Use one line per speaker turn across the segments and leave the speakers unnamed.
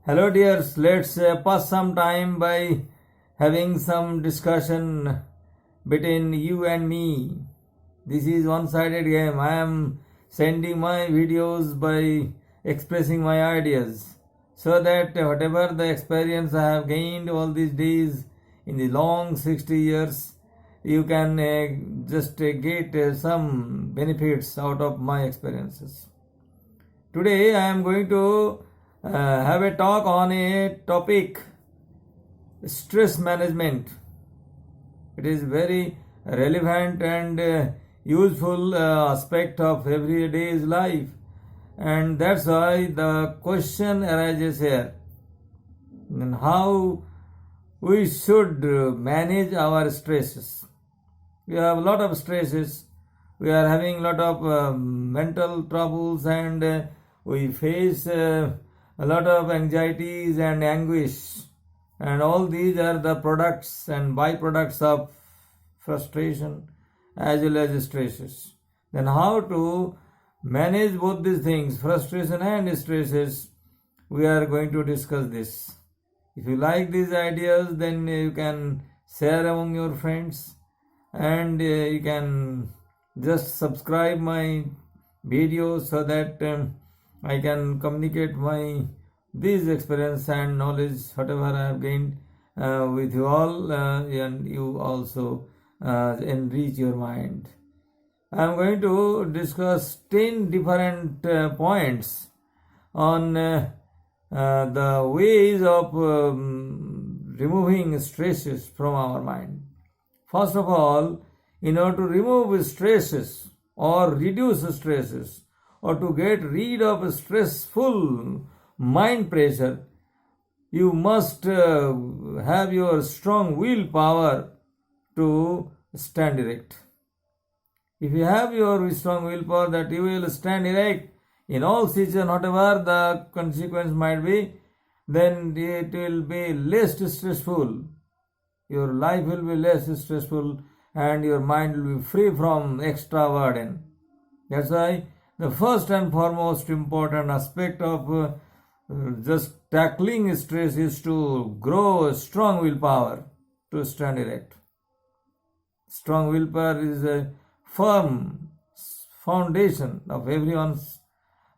Hello, dears. Let's pass some time by having some discussion between you and me. This is one-sided game. I am sending my videos by expressing my ideas so that whatever the experience I have gained all these days in the long 60 years, you can just get some benefits out of my experiences. Today I am going to have a talk on a topic, stress management. It is very relevant and useful aspect of everyday's life, and that's why the question arises here, and how we should manage our stresses. We have a lot of stresses. We are having a lot of mental troubles, and we face a lot of anxieties and anguish, and all these are the products and byproducts of frustration as well as stresses. Then how to manage both these things, frustration and stresses, we are going to discuss this. If you like these ideas, then you can share among your friends, and you can just subscribe my videos so that I can communicate these experience and knowledge whatever I have gained with you all, and you also enrich your mind. I am going to discuss 10 different points on the ways of removing stresses from our mind. First of all, in order to remove stresses or reduce stresses, or to get rid of stressful mind pressure, you must have your strong willpower to stand erect. If you have your strong willpower that you will stand erect in all situations, whatever the consequence might be, then it will be less stressful. Your life will be less stressful, and your mind will be free from extra burden. That's why the first and foremost important aspect of just tackling stress is to grow strong willpower to stand erect. Strong willpower is a firm foundation of everyone's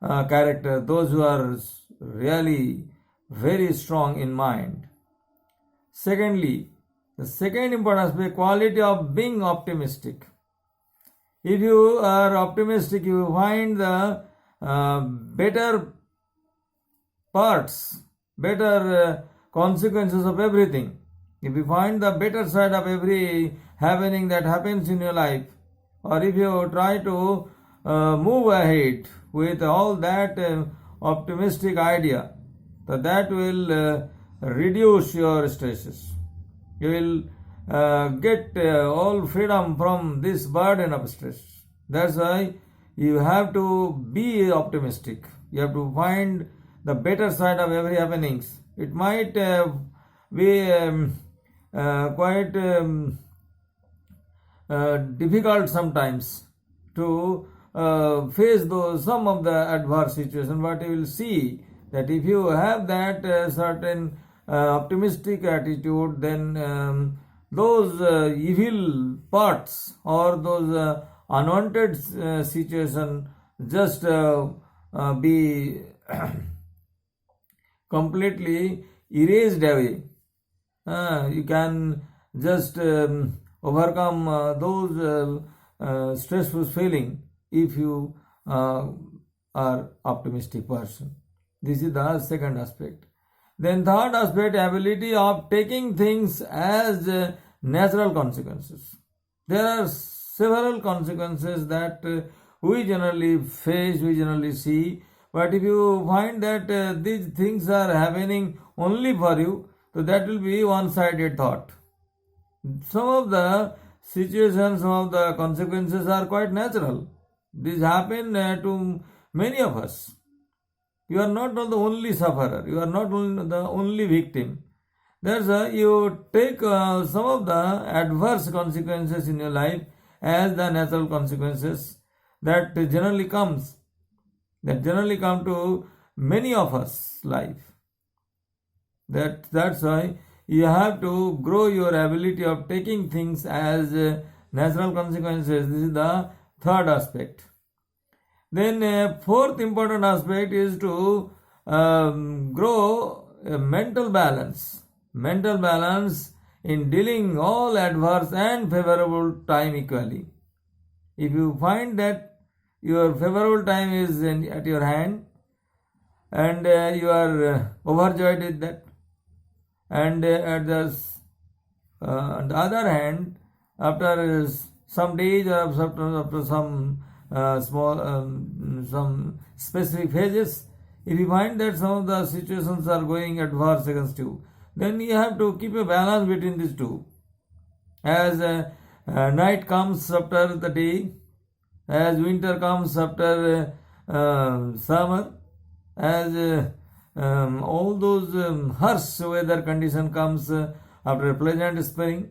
character, those who are really very strong in mind. Secondly, the second important aspect, quality of being optimistic. If you are optimistic, you find the better parts, better consequences of everything. If you find the better side of every happening that happens in your life, or if you try to move ahead with all that optimistic idea, that will reduce your stresses. You will get all freedom from this burden of stress. That's why you have to be optimistic. You have to find the better side of every happenings. It might be quite difficult sometimes to face some of the adverse situations, but you will see that if you have that certain optimistic attitude, then those evil parts or those unwanted situation just be completely erased away. You can just overcome those stressful feeling if you are optimistic person. This is the second aspect. Then third aspect, ability of taking things as natural consequences. There are several consequences that we generally face, we generally see, but if you find that these things are happening only for you, so that will be one-sided thought. Some of the situations, some of the consequences are quite natural. This happen to many of us. You are not the only sufferer. You are not the only victim. That's why you take some of the adverse consequences in your life as the natural consequences that generally come to many of us life. That's why you have to grow your ability of taking things as natural consequences. This is the third aspect. Then fourth important aspect is to grow mental balance. Mental balance in dealing all adverse and favorable time equally. If you find that your favorable time is at your hand and you are overjoyed with that, and on the other hand, after some days or after some some specific phases, if you find that some of the situations are going adverse against you, then you have to keep a balance between these two. As night comes after the day, as winter comes after summer, as all those harsh weather condition comes after a pleasant spring.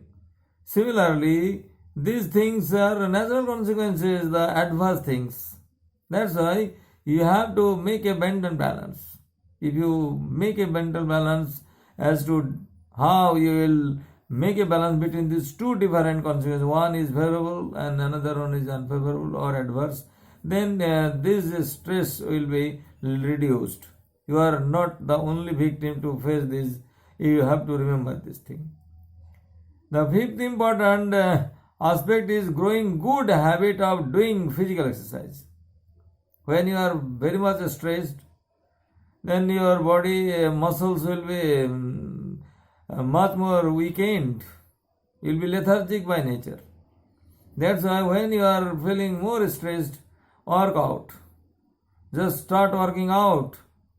Similarly, these things are natural consequences, the adverse things. That's why you have to make a mental balance. If you make a mental balance as to how you will make a balance between these two different consequences, one is favorable and another one is unfavorable or adverse, then this stress will be reduced. You are not the only victim to face this. You have to remember this thing. The fifth important aspect is growing good habit of doing physical exercise. When you are very much stressed, then your body muscles will be much more weakened. You will be lethargic by nature. That's why when you are feeling more stressed, work out. Just start working out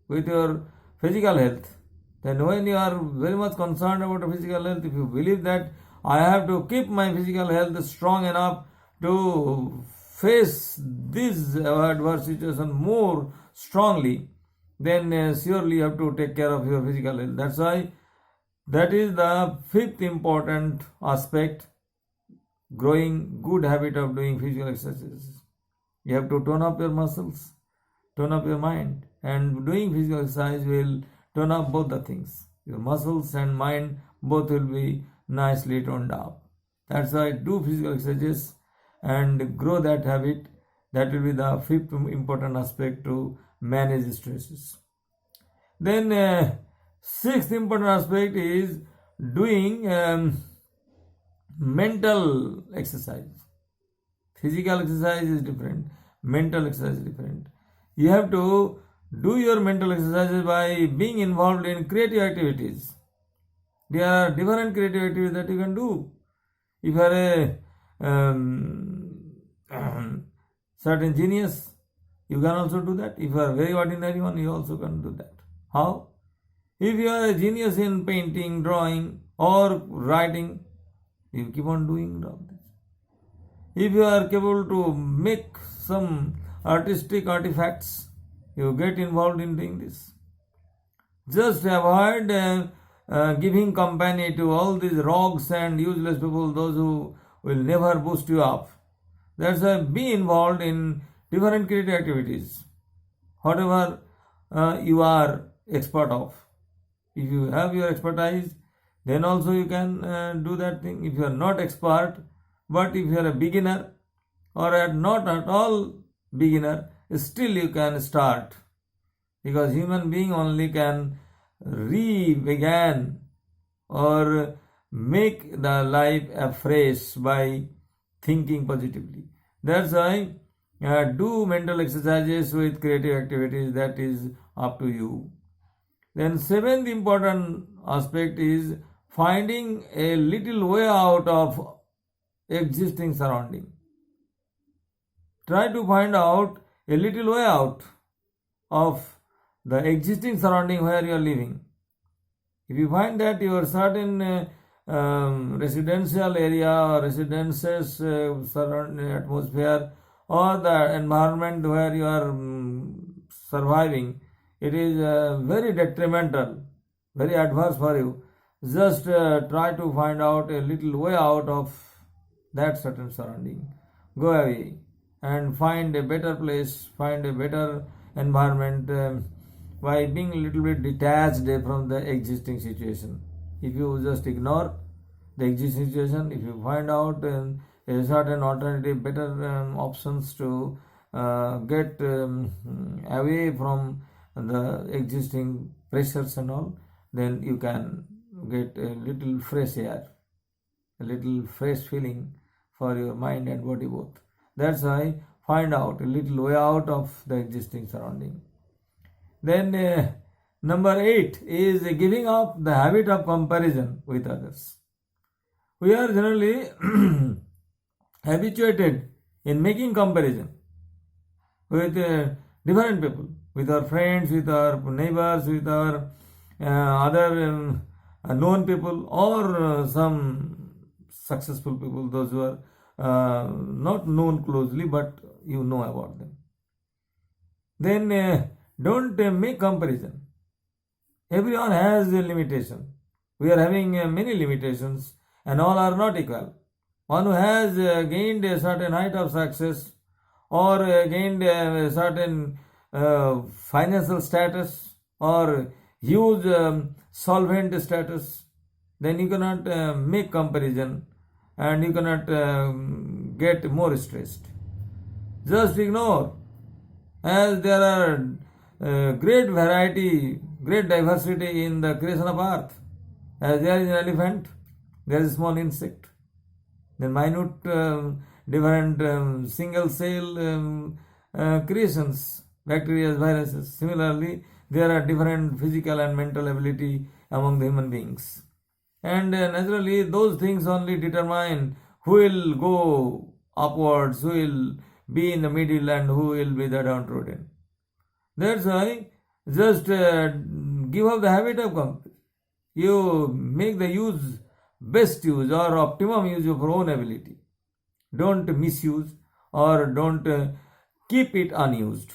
with your physical health. Then when you are very much concerned about physical health, if you believe that I have to keep my physical health strong enough to face this adverse situation more strongly, then surely you have to take care of your physical health. That's why that is the fifth important aspect, growing good habit of doing physical exercises. You have to tone up your muscles, tone up your mind, and doing physical exercise will tone up both the things. Your muscles and mind both will be nicely toned up. That's why do physical exercises and grow that habit. That will be the fifth important aspect to manage stresses. Then sixth important aspect is doing mental exercise. Physical exercise is different, mental exercise is different. You have to do your mental exercises by being involved in creative activities. There are different creative activities that you can do. If you are a certain genius, you can also do that. If you are a very ordinary one, you also can do that. How? If you are a genius in painting, drawing, or writing, you keep on doing all this. If you are capable to make some artistic artifacts, you get involved in doing this. Just avoid giving company to all these rogues and useless people, those who will never boost you up. That's why be involved in different creative activities, whatever you are expert of. If you have your expertise, then also you can do that thing. If you are not expert, but if you are a beginner or not at all beginner, still you can start, because human being only can re-begin or make the life afresh by thinking positively. That's why do mental exercises with creative activities. That is up to you. Then seventh important aspect is finding a little way out of existing surrounding. Try to find out a little way out of the existing surrounding where you are living. If you find that your certain residential area or residences surrounding atmosphere or the environment where you are surviving, it is very detrimental, very adverse for you, just try to find out a little way out of that certain surrounding. Go away and find a better place, find a better environment, by being a little bit detached from the existing situation. If you just ignore the existing situation, if you find out a certain alternative, better options to get away from the existing pressures and all, then you can get a little fresh air, a little fresh feeling for your mind and body both. That's why find out a little way out of the existing surrounding. Then number 8 is giving up the habit of comparison with others. We are generally habituated in making comparison with different people, with our friends, with our neighbors, with our other known people, or some successful people, those who are not known closely but you know about them. Then don't make comparison. Everyone has a limitation. We are having many limitations and all are not equal. One who has gained a certain height of success or gained a certain financial status or huge solvent status, then you cannot make comparison and you cannot get more stressed. Just ignore, as there are great variety, great diversity in the creation of earth. As there is an elephant, there is a small insect. Then minute different single cell creations, bacteria, viruses. Similarly, there are different physical and mental ability among the human beings. And naturally, those things only determine who will go upwards, who will be in the middle, and who will be the downtrodden. That's why just give up the habit of comparison. You make the best use or optimum use of your own ability. Don't misuse or don't keep it unused.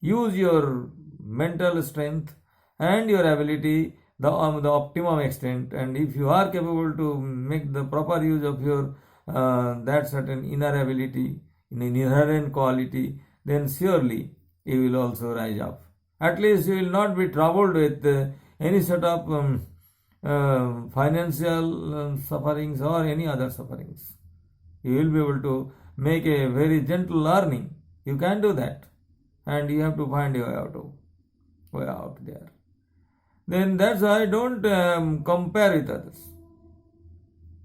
Use your mental strength and your ability the optimum extent, and if you are capable to make the proper use of your that certain inner ability, in an inherent quality, then surely you will also rise up. At least you will not be troubled with any sort of financial sufferings or any other sufferings. You will be able to make a very gentle earning. You can do that, and you have to find your way out there. Then that's why don't compare with others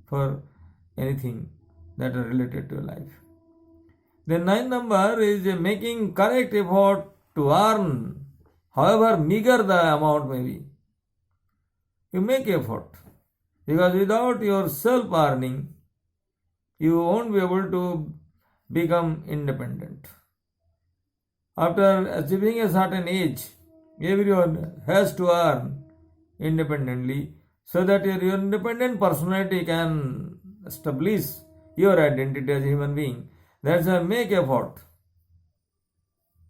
for anything that are related to life. The 9th number is making correct effort to earn, however meager the amount may be. You make effort, because without your self-earning, you won't be able to become independent. After achieving a certain age, everyone has to earn independently so that your independent personality can establish your identity as a human being. That's why make effort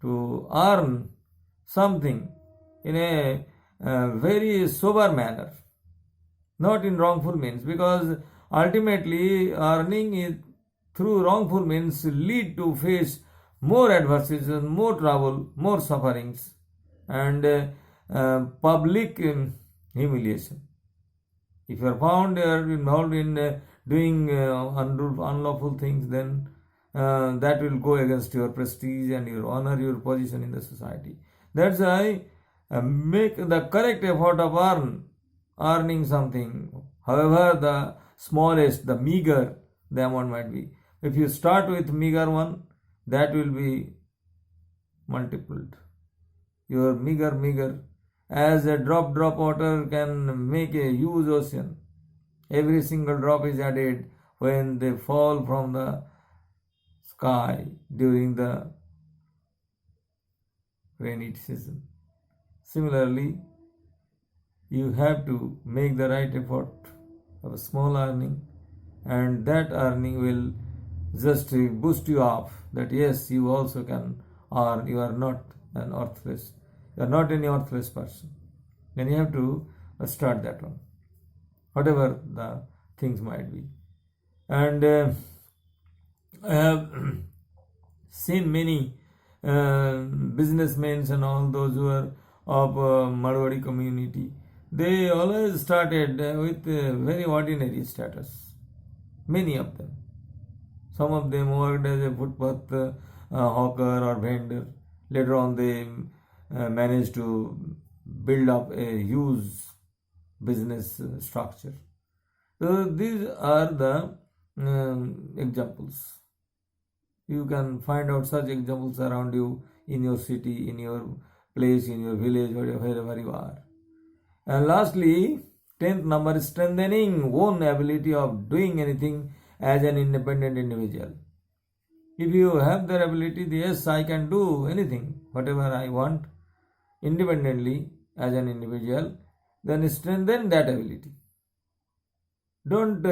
to earn something in a very sober manner, not in wrongful means, because ultimately earning it through wrongful means lead to face more adversities, more trouble, more sufferings, and public humiliation. If you are found involved in doing unlawful things, then that will go against your prestige and your honor, your position in the society. That's why make the correct effort of earning something, however the smallest, the meager the amount might be. If you start with meager one, that will be multiplied. Your meager, as a drop water can make a huge ocean. Every single drop is added when they fall from the sky during the rainy season. Similarly, you have to make the right effort of a small earning, and that earning will just boost you up that yes, you also can earn. You are not an earthless. You are not any earthless person. Then you have to start that one, whatever the things might be. And I have seen many businessmen and all those who are of Marwari community, they always started with very ordinary status. Many of them. Some of them worked as a footpath hawker or vendor. Later on, they managed to build up a huge business structure. So these are the examples. You can find out such examples around you in your city, in your place, in your village, wherever you are. And lastly, 10th number is strengthening own ability of doing anything as an independent individual. If you have that ability, yes, I can do anything, whatever I want, independently as an individual, then strengthen that ability. Don't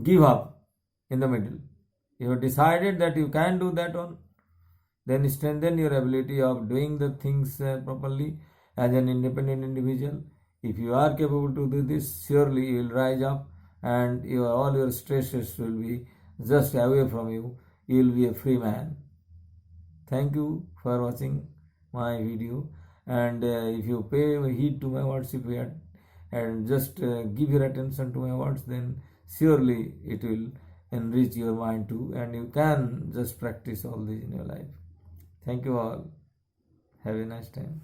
give up in the middle. You have decided that you can do that one, then strengthen your ability of doing the things properly as an independent individual. If you are capable to do this, surely you will rise up and all your stresses will be just away from you. You will be a free man. Thank you for watching my video, and if you pay heed to my words, and just give your attention to my words, then surely it will enrich your mind too, and you can just practice all this in your life. Thank you all. Have a nice time.